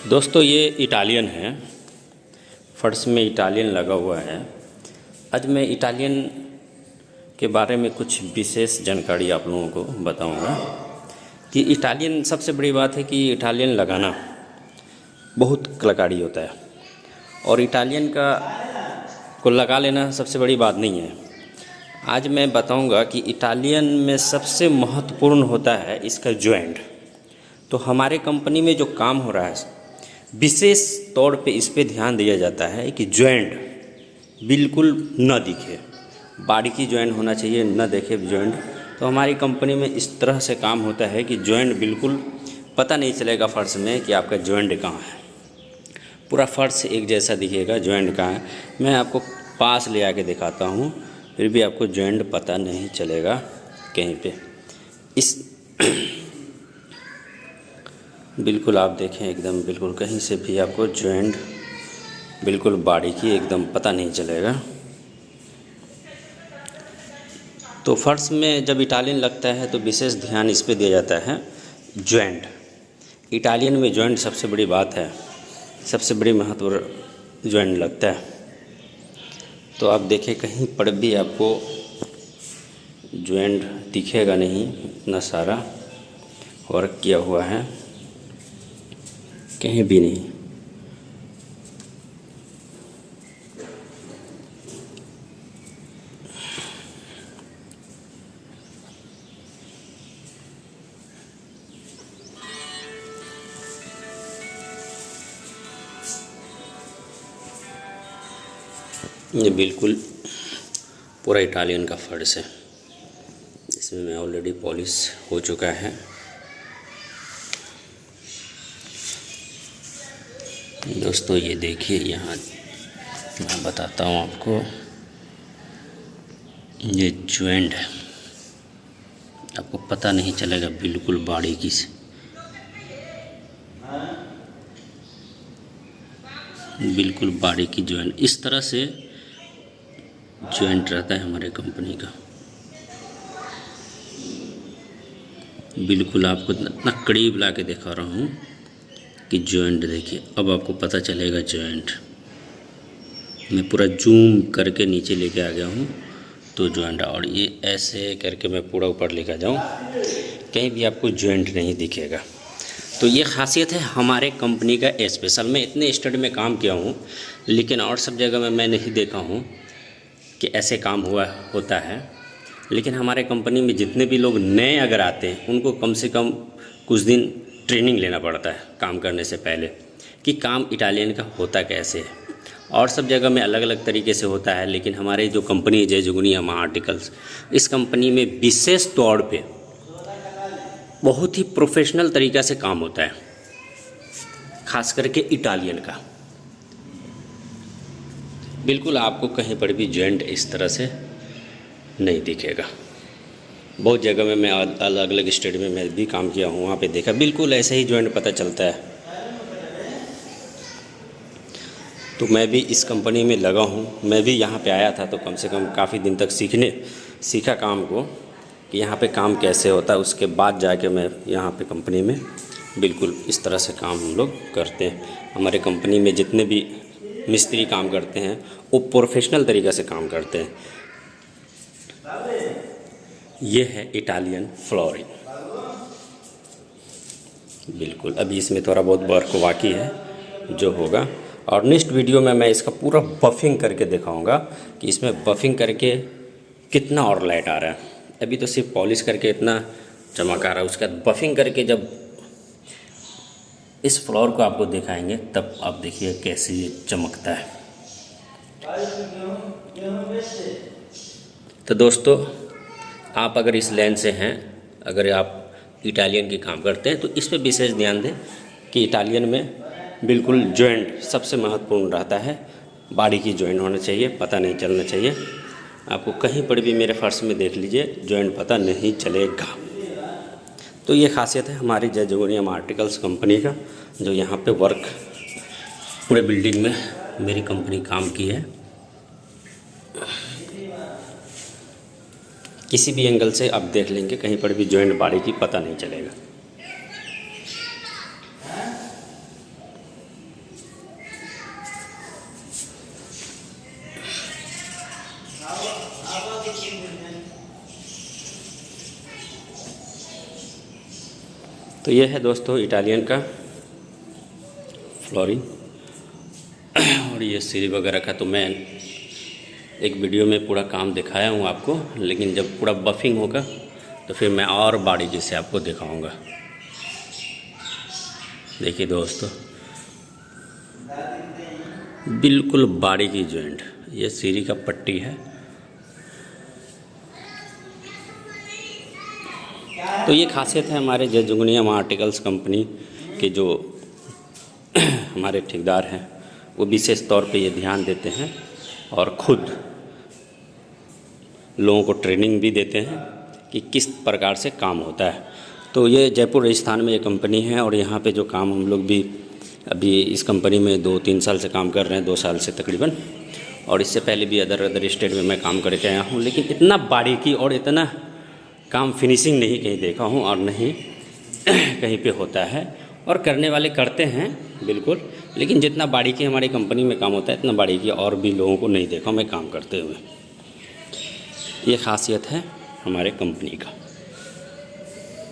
दोस्तों ये इटालियन है, फर्श में इटालियन लगा हुआ है। आज मैं इटालियन के बारे में कुछ विशेष जानकारी आप लोगों को बताऊंगा कि इटालियन सबसे बड़ी बात है कि इटालियन लगाना बहुत कलाकारी होता है और इटालियन को लगा लेना सबसे बड़ी बात नहीं है। आज मैं बताऊंगा कि इटालियन में सबसे महत्वपूर्ण होता है इसका जॉइंट। तो हमारे कंपनी में जो काम हो रहा है विशेष तौर पे इस पे ध्यान दिया जाता है कि जॉइंट बिल्कुल न दिखे, बारीकी जॉइंट होना चाहिए, न देखे जॉइंट। तो हमारी कंपनी में इस तरह से काम होता है कि जॉइंट बिल्कुल पता नहीं चलेगा फर्श में कि आपका जॉइंट कहाँ है। पूरा फर्श एक जैसा दिखेगा, जॉइंट कहाँ है। मैं आपको पास ले आके दिखाता हूँ, फिर भी आपको जॉइंट पता नहीं चलेगा कहीं पे। इस बिल्कुल आप देखें, एकदम बिल्कुल कहीं से भी आपको जॉइंट बिल्कुल बारीकी एकदम पता नहीं चलेगा। तो फर्श में जब इटालियन लगता है तो विशेष ध्यान इस पे दिया जाता है जॉइंट। इटालियन में जॉइंट सबसे बड़ी बात है, सबसे बड़ी महत्व जॉइंट लगता है। तो आप देखें कहीं पर भी आपको जॉइंट दिखेगा नहीं, इतना सारा वर्क किया हुआ है, कहीं भी नहीं। ये बिल्कुल पूरा इटालियन का फर्श है, इसमें मैं ऑलरेडी पॉलिश हो चुका है। दोस्तों ये देखिए, यहाँ मैं बताता हूँ आपको, ये जॉइंट है, आपको पता नहीं चलेगा बिल्कुल बारीकी से। बिल्कुल बारीकी जॉइंट, इस तरह से जॉइंट रहता है हमारे कंपनी का। बिल्कुल आपको इतना करीब ला के दिखा रहा हूँ कि जॉइंट देखिए, अब आपको पता चलेगा जॉइंट। मैं पूरा जूम करके नीचे लेके आ गया हूँ तो जॉइंट, और ये ऐसे करके मैं पूरा ऊपर लेकर जाऊँ कहीं भी आपको जॉइंट नहीं दिखेगा। तो ये खासियत है हमारे कंपनी का स्पेशल। मैं इतने स्टडी में काम किया हूँ लेकिन और सब जगह में मैं नहीं देखा हूँ कि ऐसे काम होता है। लेकिन हमारे कंपनी में जितने भी लोग नए अगर आते हैं उनको कम से कम कुछ दिन ट्रेनिंग लेना पड़ता है काम करने से पहले कि काम इटालियन का होता कैसे है। और सब जगह में अलग अलग तरीके से होता है, लेकिन हमारे जो कंपनी है जय जोगिनी यामाहा आर्टिकल्स, इस कंपनी में विशेष तौर पे बहुत ही प्रोफेशनल तरीक़ा से काम होता है, खास करके इटालियन का। बिल्कुल आपको कहीं पर भी जॉइंट इस तरह से नहीं दिखेगा। बहुत जगह में मैं अलग अलग स्टेट में मैं भी काम किया हूँ, वहाँ पे देखा बिल्कुल ऐसे ही जॉइंट पता चलता है। तो मैं भी इस कंपनी में लगा हूँ, मैं भी यहाँ पे आया था तो कम से कम काफ़ी दिन तक सीखा काम को कि यहाँ पे काम कैसे होता है। उसके बाद जाके मैं यहाँ पे कंपनी में बिल्कुल इस तरह से काम हम लोग करते हैं। हमारे कंपनी में जितने भी मिस्त्री काम करते हैं वो प्रोफेशनल तरीक़े से काम करते हैं। ये है इटालियन फ्लोरिंग। बिल्कुल अभी इसमें थोड़ा बहुत वर्क बाकी है जो होगा, और नेक्स्ट वीडियो में मैं इसका पूरा बफिंग करके दिखाऊंगा कि इसमें बफिंग करके कितना और लाइट आ रहा है। अभी तो सिर्फ पॉलिश करके इतना चमक आ रहा है, उसके बाद बफिंग करके जब इस फ्लोर को आपको दिखाएंगे तब आप देखिए कैसे ये चमकता है। तो दोस्तों आप अगर इस लाइन से हैं, अगर आप इटालियन की काम करते हैं तो इस पे विशेष ध्यान दें कि इटालियन में बिल्कुल जॉइंट सबसे महत्वपूर्ण रहता है। बारीकी जॉइंट होना चाहिए, पता नहीं चलना चाहिए। आपको कहीं पर भी मेरे फर्श में देख लीजिए जॉइंट पता नहीं चलेगा। तो ये खासियत है हमारी जय जोगिनी यामाहा आर्टिकल्स कंपनी का, जो यहाँ पे वर्क पूरे बिल्डिंग में मेरी कंपनी काम की है। किसी भी एंगल से आप देख लेंगे कहीं पर भी जॉइंट बारीकी पता नहीं चलेगा। तो ये है दोस्तों इटालियन का फ्लोरिंग। और ये सीढ़ी वगैरह का तो मैं एक वीडियो में पूरा काम दिखाया हूँ आपको, लेकिन जब पूरा बफिंग होगा तो फिर मैं और बारीकी से आपको दिखाऊंगा। देखिए दोस्तों, बिल्कुल बारीकी जॉइंट, ये सीढ़ी का पट्टी है। तो ये खासियत है हमारे जय जुगनिया आर्टिकल्स कंपनी के जो हमारे ठेकेदार हैं, वो विशेष तौर पे ये ध्यान देते हैं और ख़ुद लोगों को ट्रेनिंग भी देते हैं कि किस प्रकार से काम होता है। तो ये जयपुर राजस्थान में ये कंपनी है और यहाँ पे जो काम हम लोग भी अभी इस कंपनी में 2-3 साल से काम कर रहे हैं, 2 साल से तकरीबन। और इससे पहले भी अदर स्टेट में मैं काम करके आया हूँ, लेकिन इतना बारीकी और इतना काम फिनिशिंग नहीं कहीं देखा हूँ और नहीं कहीं पे होता है। और करने वाले करते हैं बिल्कुल, लेकिन जितना बारीकी हमारी कंपनी में काम होता है इतना बारीकी और भी लोगों को नहीं देखा मैं काम करते हुए। ये खासियत है हमारे कंपनी का।